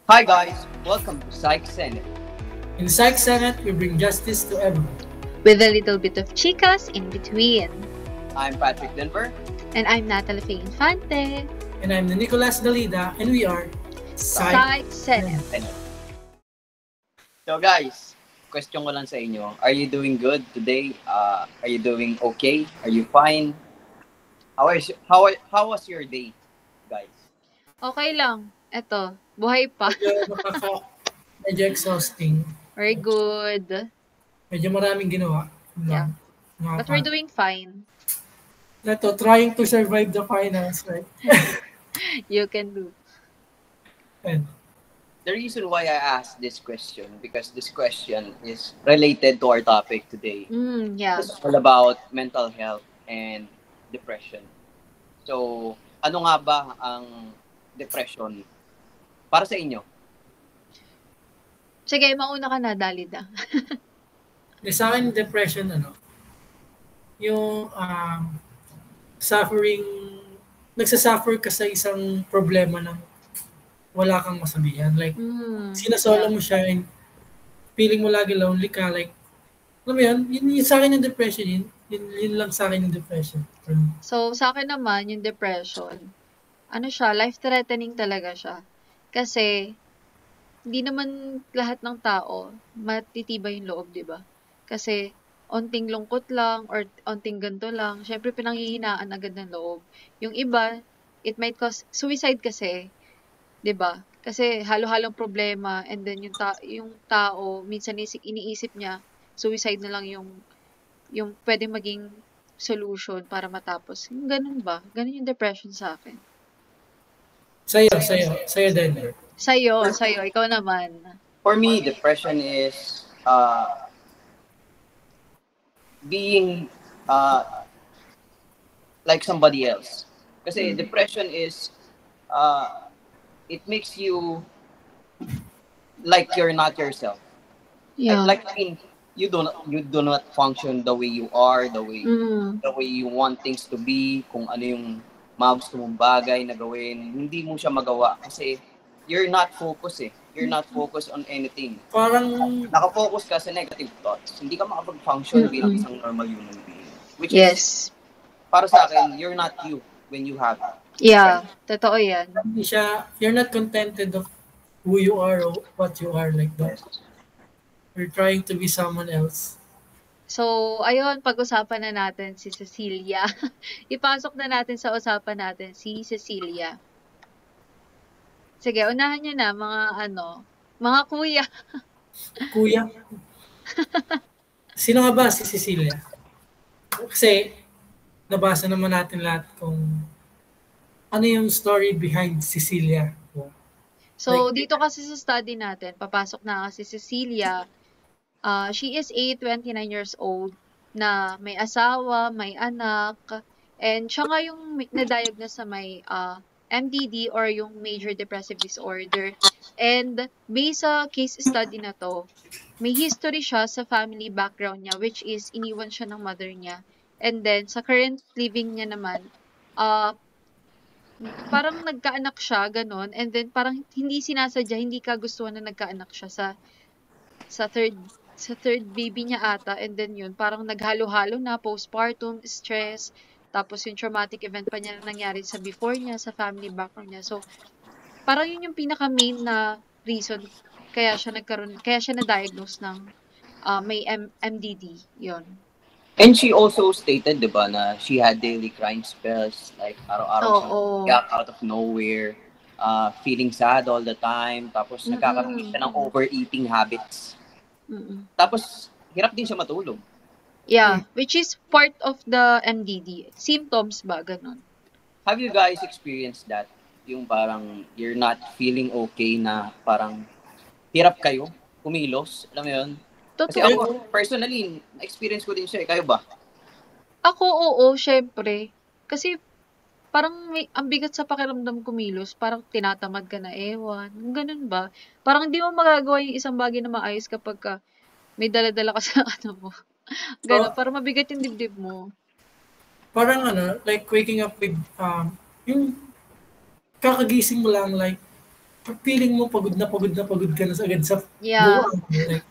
Hi guys, welcome to Psych Senate. In Psych Senate, we bring justice to everyone. With a little bit of chicas in between. I'm Patrick Denver. And I'm Natalie Faye Infante. And I'm Nicolas Dalida, and we are Psych Senate. So guys, question ko lang sa inyo. Are you doing good today? Are you doing okay? Are you fine? How was your day, guys? Okay lang. Eto, buhay pa. Medyo exhausting. Very good. Medyo maraming ginawa. Yeah. But we're doing fine. Ito, trying to survive the finals, right? You can do. And The reason why I asked this question, because this question is related to our topic today. Yeah. It's all about mental health and depression. So, ano nga ba ang depression para sa inyo? Sige, mauna ka na, Dalida. sa akin, depression, yung suffering, nagsasuffer ka sa isang problema na wala kang masabihan. Like, sinasolo mo siya and feeling mo lagi lonely ka. Like, alam mo yun sa akin yung depression, yun lang sa akin yung depression. So, sa akin naman, yung depression, life-threatening talaga siya. Kasi, hindi naman lahat ng tao matitibay yung loob, di ba? Kasi, onting lungkot lang or onting ganto lang, syempre pinanghihinaan agad ng loob. Yung iba, it might cause suicide kasi, 'di ba? Kasi halo-halong problema and then yung tao minsan iniisip niya suicide na lang yung pwedeng maging solution para matapos. Yung ganun ba? Ganun yung depression sa akin. Sa'yo, Denver. Sa'yo, ikaw naman. For me, depression is being like somebody else. Kasi depression is it makes you like you're not yourself. Yeah. Like, I mean, you do not function the way you are, the way you want things to be, kung ano yung mga gusto mong bagay na gawin, hindi mo siya magawa kasi you're not focused . You're not focused on anything. Parang nakafocus ka sa negative thoughts. Hindi ka makapag-function bilang isang normal human being. Which Yes. is, para sa akin, you're not you when you have it. Yeah, totoo yan. You're not contented of who you are or what you are like that. You're trying to be someone else. So, ayun, pag-usapan na natin si Cecilia. Ipasok na natin sa usapan natin si Cecilia. Sige, unahan niyo na, mga kuya. Kuya? Sino nga ba si Cecilia? Kasi, nabasa naman natin lahat kung ano yung story behind Cecilia. So, dito kasi sa study natin, papasok na kasi Cecilia. She is 29 years old na may asawa, may anak, and siya nga yung na-diagnose sa may MDD or yung major depressive disorder. And based sa case study na to, may history siya sa family background niya, which is iniwan siya ng mother niya. And then, sa current living niya naman, parang nagkaanak siya, ganon. And then, parang hindi sinasadya, hindi kagustuhan na nagkaanak siya sa third baby niya ata. And then yun, parang naghalo-halo na, postpartum, stress, tapos yung traumatic event pa niya na nangyari sa before niya, sa family background niya. So, parang yun yung pinaka-main na reason kaya siya na-diagnose ng may MDD. Yun. And she also stated, di ba, na she had daily crying spells, like araw-araw siyang out of nowhere, feeling sad all the time, tapos nagkakaroon siya ng overeating habits. Tapos, hirap din siya matulog. Yeah, which is part of the MDD. Symptoms ba, ganun? Have you guys experienced that? Yung parang you're not feeling okay na parang hirap kayo, kumilos, alam mo yun? Kasi ako, personally, na-experience ko din siya. Kayo ba? Ako, oo, syempre. Kasi, parang ang bigat sa pakiramdam kumilos. Parang tinatamad ka na, ewan. Ganun ba? Parang di mo magagawa yung isang bagay na maayos kapag may dala-dala ka sa mo. Ganun, parang mabigat yung dibdib mo. Parang like waking up with, yung kakagising mo lang, like, feeling mo pagod na pagod ka na agad sa buwan. Like,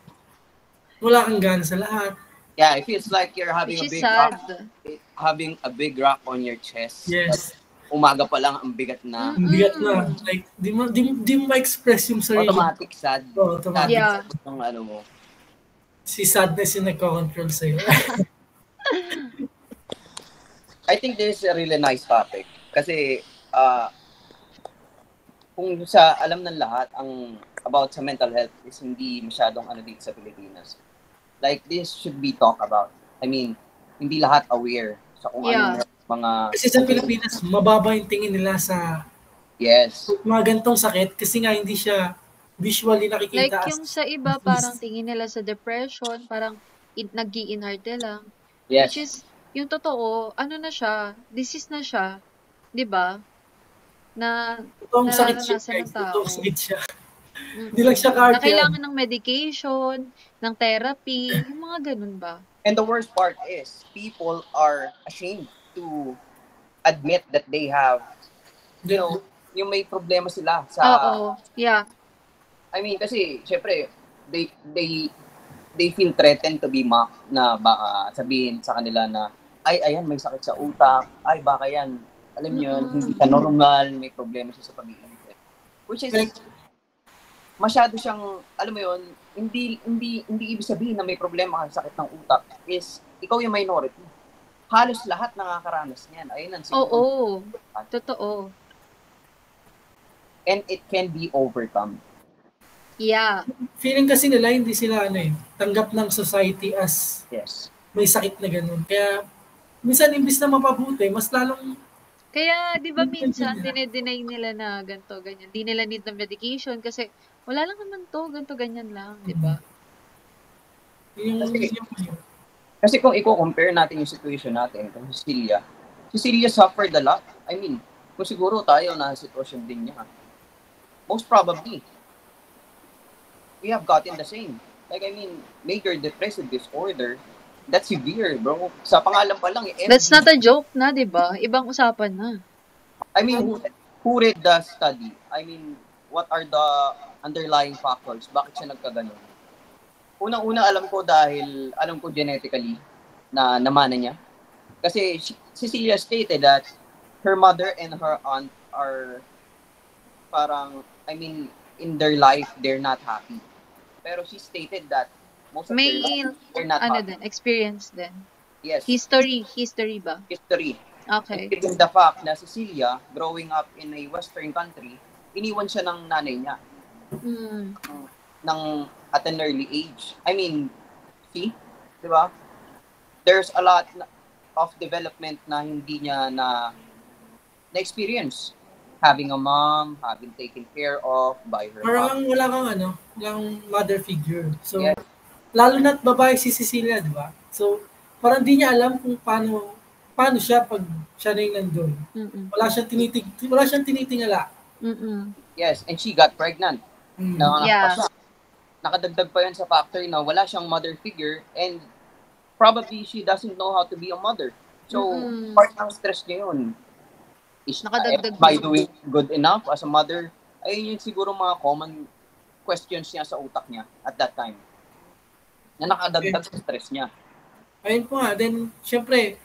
wala kang gana sa lahat. Yeah, it feels like you're having a big rock on your chest. Yes. Umaga pa lang ang bigat na. Ang bigat na. Like, di mo ma-express yung sarili. Automatic sad. Automatic. Yeah. Yung ano mo. Si sadness yung nagko-control sa'yo. I think this is a really nice topic. Kasi, kung alam ng lahat, ang about sa mental health is hindi masyadong dito sa Pilipinas. Like, this should be talked about. I mean, hindi lahat aware sa kung ano mga... Kasi sa Pilipinas, mababa yung tingin nila sa... Yes. Mga gantong sakit kasi nga hindi siya visually nakikita. Like yung sa iba, parang tingin nila sa depression, parang nag-i-inarte lang. Yes. Which is, yung totoo, ano na siya, disease na siya. 'Di ba? Na totoong sakit siya. Totoong sakit siya. Hindi lang siya cardiac. Na kailangan ng medication, ng therapy, yung mga ganun ba? And the worst part is, people are ashamed to admit that they have, you know, yung may problema sila sa... Oo, yeah. I mean, kasi, syempre, they feel threatened to be mocked na baka sabihin sa kanila na, ay, ayan, may sakit sa utak, ay, baka yan, alam niyo, hindi ka normal, may problema siya sa pag-iisip. Which is, masyado siyang, alam mo yun, hindi ibig sabihin na may problema ka sa sakit ng utak is, ikaw yung minority. Halos lahat nakakaranas niyan. Ayun ang siguro. Oo, totoo. And it can be overcome. Yeah. Feeling kasi nila, hindi sila tanggap ng society as may sakit na ganun. Kaya, minsan imbis na mapabuti, mas lalong... Kaya, di ba minsan, dinedeny nila na ganito, ganyan. Di nila need ng medication kasi wala lang naman to, ganito, ganyan lang, di ba? Kasi kung i-compare natin yung situation natin kung Cecilia suffered a lot. I mean, kung siguro tayo na sitwasyon din niya, most probably, we have gotten the same. Like, I mean, major depressive disorder, that's severe, bro. Sa pangalan pa lang, that's not a joke na, di ba? Ibang usapan na. I mean, who read the study? I mean, what are the underlying factors? Bakit siya nagkaganon? Unang-una alam ko genetically na namana niya. Kasi Cecilia stated that her mother and her aunt are parang, I mean, in their life, they're not happy. Pero she stated that most of their life, they're not happy. Experience din. Yes. History ba? History. Okay. Given the fact na Cecilia, growing up in a Western country, iniwan siya ng nanay niya. At an early age. I mean, see? Diba? There's a lot of development na hindi niya na-experience. Having a mom, having taken care of by her mom. Wala kang mother figure. So, lalo na't babae si Cecilia, di ba? So, parang di niya alam kung paano siya pag siya na yung nandun. Wala siyang tinitingala. Yes, and she got pregnant. Nakadagdag pa yan sa factor na wala siyang mother figure and probably she doesn't know how to be a mother. So, part ng stress niya yun. Am I doing good enough as a mother? Ayun yung siguro mga common questions niya sa utak niya at that time. Na nakadagdag sa stress niya. Ayun po nga. Then, syempre,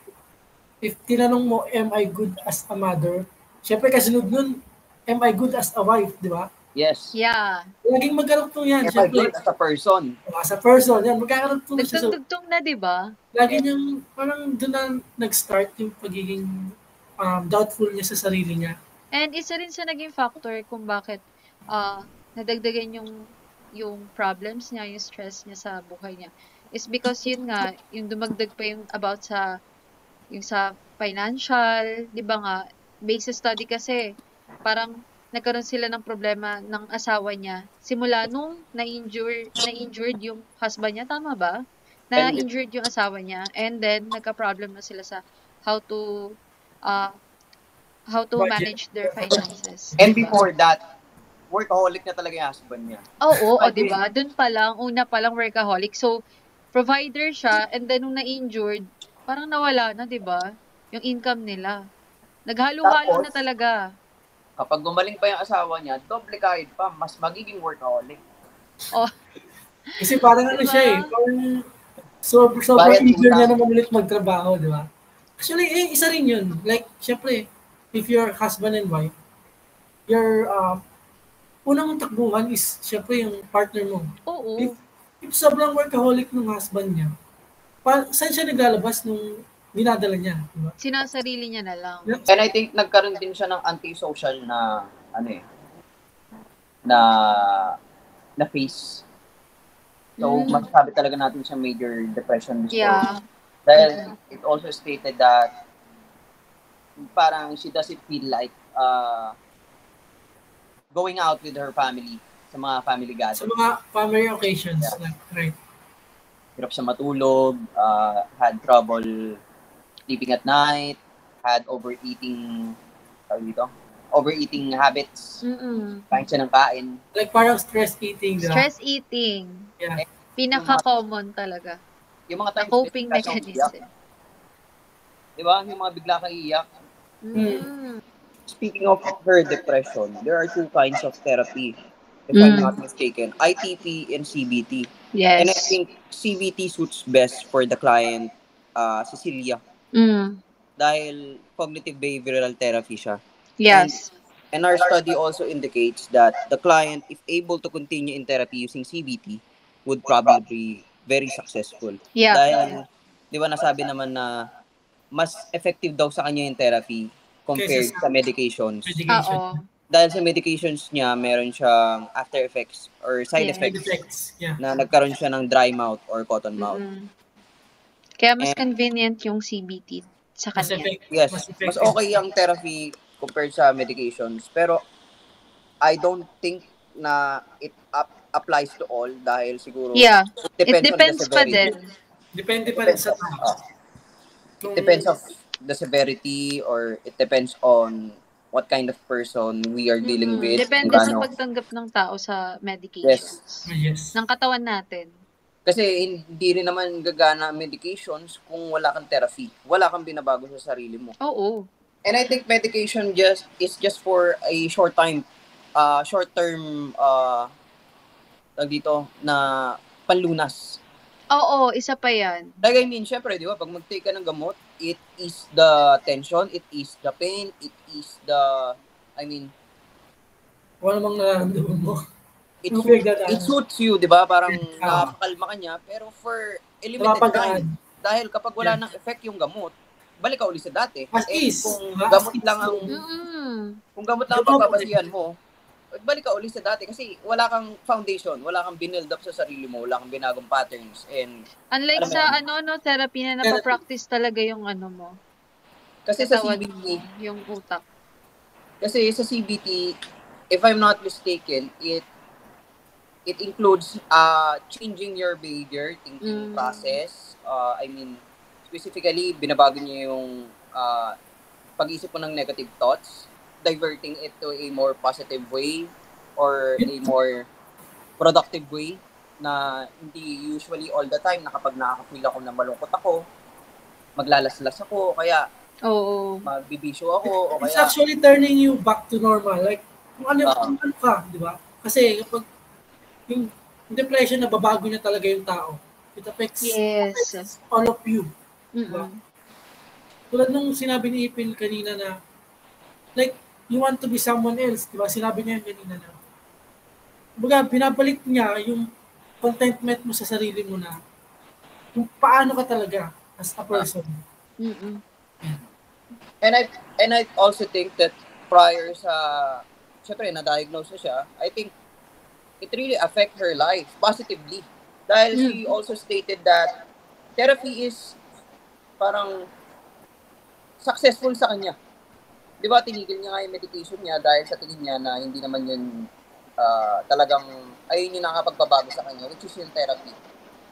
if tinanong mo, am I good as a mother? Syempre, kasunod nun, am I good as a wife, di ba? Yes. Yeah. Laging magkarugtong yan. Am I good as a person? As a person, yan. Magkakarugtong siya. Tugtong na, di ba? Lagi niyang, parang doon na nag-start yung pagiging doubtful niya sa sarili niya. And isa rin sa naging factor kung bakit nadagdagan yung problems niya, yung stress niya sa buhay niya. Is because yun nga, yung dumagdag pa yung about sa financial, di ba nga, based sa study kasi, parang nagkaroon sila ng problema ng asawa niya. Simula nung na-injured yung husband niya, tama ba? Na-injured yung asawa niya, and then nagka-problem na sila sa how to manage their finances. And before that, workaholic na talaga yung husband niya. Oo, di ba? Doon pa lang, una pa lang workaholic. So, provider siya, and then nung na-injured, parang nawala na, di ba? Yung income nila. Naghalo-halo na talaga. kapag gumaling pa yung asawa niya, doble kahit pa, mas magiging workaholic. Oh. Kasi parang ano siya eh, parang sobrang eager niya naman ulit magtrabaho, di ba? Actually, isa rin yun. Like, syempre, if you're husband and wife, your unang mong takbuhan is, syempre, yung partner mo. Oo. If sobrang workaholic ng husband niya, saan siya naglalabas nung dinadala niya? Diba? Sinasarili niya na lang. And I think nagkaroon din siya ng anti-social na, na face. So, masasabi talaga natin siya major depression disorder. Yeah. Dahil it also stated that parang she doesn't feel like going out with her family sa mga family gatherings. Sa mga family occasions. Yeah. Like, right. Hirap siya matulog, had trouble sleeping at night, had overeating habits. Kain siya ng kain. Like parang stress eating. Diba? Stress eating. Yeah. Pinaka-common talaga. Yung mga times, coping mechanism. Diba? Yung mga bigla kang iiyak. Speaking of her depression, there are two kinds of therapy, if I'm not mistaken. ITP and CBT. Yes. And I think CBT suits best for the client, Cecilia. Dahil cognitive behavioral therapy siya. Yes. And our study also indicates that the client, if able to continue in therapy using CBT, would probably be very successful. Yeah. Dahil, di ba nasabi naman na mas effective daw sa kanya yung therapy compared sa medications. Dahil sa medications niya, meron siyang after effects or side effects na nagkaroon siya ng dry mouth or cotton mouth. Kaya mas convenient yung CBT sa kanya. Yes, mas okay yung therapy compared sa medications. Pero I don't think na it applies to all dahil siguro it depends pa din. Depende pa rin sa tao. It depends of the severity or it depends on what kind of person we are dealing with. Depende sa pagtanggap ng tao sa medications. Yes. Ng katawan natin. Kasi hindi rin naman gagana medications kung wala kang therapy. Wala kang binabago sa sarili mo. Oo. And I think medication is just for a short-term dito na panlunas. Oo, isa pa yan. Like I mean, syempre, di ba, pag mag-take ka ng gamot, it is the tension, it is the pain, it is the, wala namang nararamdaman mo. It suits you, di ba? Parang nakakalma ka niya, pero for a limited time. Dahil kapag wala nang effect yung gamot, balik ka ulit sa dati. Kung gamot lang ang pagbabasihan mo, balik ka ulit sa dati kasi wala kang foundation, wala kang binuild up sa sarili mo, wala kang binagong patterns. And unlike sa therapy na napapractice talaga yung mo. Kasi sa CBT, yung utak. Kasi sa CBT, if I'm not mistaken, it includes changing your behavior, thinking process. Specifically, binabago niya yung pag-isip mo ng negative thoughts, diverting it to a more positive way or a more productive way na hindi usually all the time na kapag nakaka-feel ako na malungkot ako, maglalaslas ako, kaya magbibisyo ako, o kaya... It's actually turning you back to normal. Like, kung ano ka, di ba? Kasi kapag yung depression, nababago niya talaga yung tao. It affects all of you. Diba? Tulad nung sinabi ni Ipil kanina na, like, you want to be someone else, di ba? Sinabi niya kanina na. Baga, binabalik niya yung contentment mo sa sarili mo na kung paano ka talaga as a person. And I also think that prior sa, syempre, na-diagnose siya, I think it really affect her life positively. Dahil she also stated that therapy is parang successful sa kanya. Di ba, tinigil niya nga yung medication niya dahil sa tingin niya na hindi naman yun talagang, ayun yung nakapagbabago sa kanya, which is yung therapy.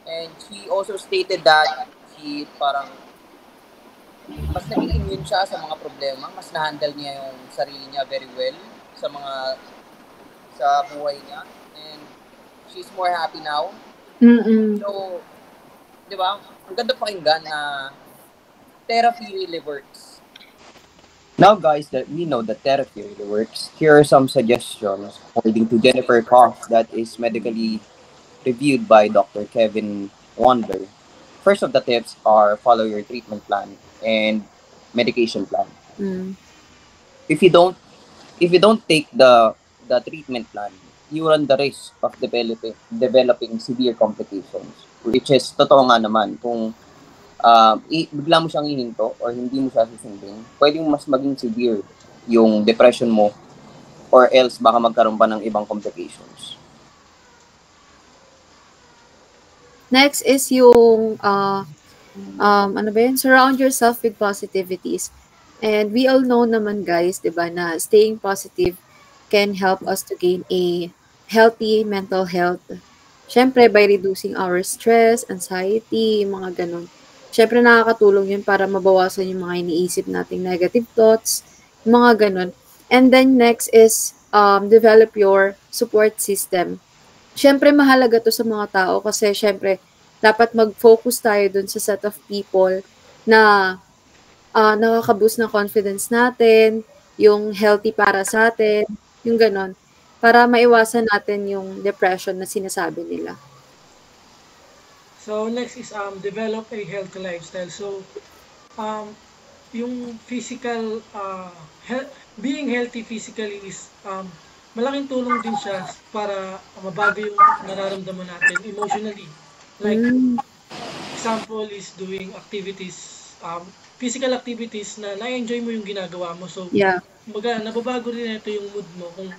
And she also stated that she parang mas naging immune siya sa mga problema, mas na-handle niya yung sarili niya very well sa buhay niya. And she's more happy now. So, di ba, ang ganda pakinggan na therapy really works. Now, guys, that we know that therapy really works, here are some suggestions according to Jennifer Koff that is medically reviewed by Dr. Kevin Wonder. First of the tips are follow your treatment plan and medication plan. If you don't take the treatment plan, you run the risk of developing severe complications, which is totoo nga naman. Kung bigla mo siyang hihinto or hindi mo siya susundin, pwedeng mas maging severe yung depression mo or else baka magkaroon pa ng ibang complications. Next is yung surround yourself with positivities. And we all know naman, guys, 'di ba, na staying positive can help us to gain a healthy mental health. Syempre by reducing our stress, anxiety, mga ganun. Syempre nakakatulong 'yun para mabawasan yung mga iniisip nating negative thoughts, mga ganun. And then next is develop your support system. Syempre mahalaga to sa mga tao kasi syempre dapat mag-focus tayo dun sa set of people na nakaka-boost ng confidence natin, yung healthy para sa atin, yung ganon, para maiwasan natin yung depression na sinasabi nila. So next is develop a healthy lifestyle. So yung physical being healthy physically is malaking tulong din siya para mabago yung nararamdaman natin emotionally. Like, example is doing activities, physical activities na na-enjoy mo yung ginagawa mo. So, nababago rin ito yung mood mo kung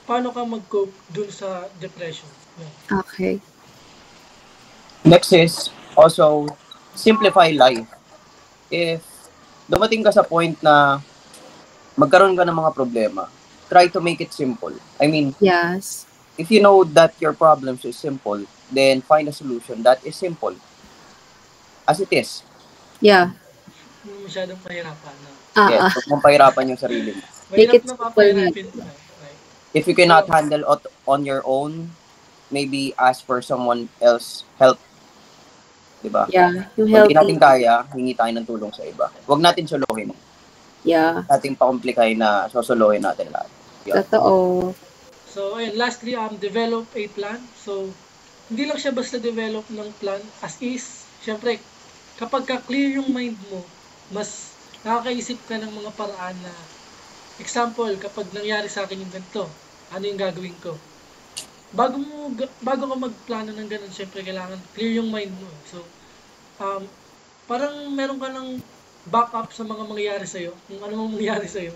paano ka mag-cope dun sa depression. Yeah. Okay. Next is also simplify life. If dumating ka sa point na magkaroon ka ng mga problema, try to make it simple. I mean, yes. If you know that your problems is simple, then find a solution that is simple. As it is. Yeah. Hindi masyadong pahirapan. Yes, huwag mong pahirapan yung sarili mo. Make it simple. If you cannot handle it on your own, maybe ask for someone else help. Diba? Yeah. Yung kung hindi natin kaya, hingi tayo ng tulong sa iba. Huwag natin solohin. Yeah. Natin pakomplikahin na sosolohin natin lahat. Yeah. Totoo. So, ayun, lastly, develop a plan. So, hindi lang siya basta develop ng plan as is. Siyempre, kapag ka-clear yung mind mo, mas nakakaisip ka ng mga paraan na, example, kapag nangyari sa akin yung ganito, ano yung gagawin ko? Bago ka magplano ng ganun, siyempre, kailangan clear yung mind mo. So, parang meron ka ng backup sa mga mangyayari sa'yo, kung ano mang mangyayari sa'yo.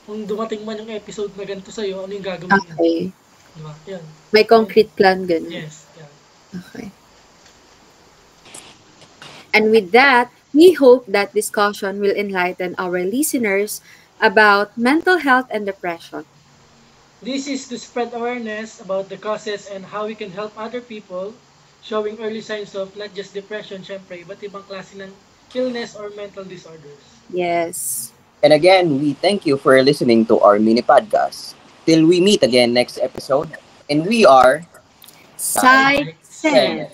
Kung dumating man yung episode na ganito sa'yo, ano yung gagawin mo? Okay. Diba? Yan. May concrete plan ganun. Yes. Yeah. Okay. And with that, we hope that discussion will enlighten our listeners about mental health and depression. This is to spread awareness about the causes and how we can help other people, showing early signs of not just depression, syempre, iba't ibang klase ng illness or mental disorders. Yes. And again, we thank you for listening to our mini podcast. Till we meet again next episode. And we are Psych Sense.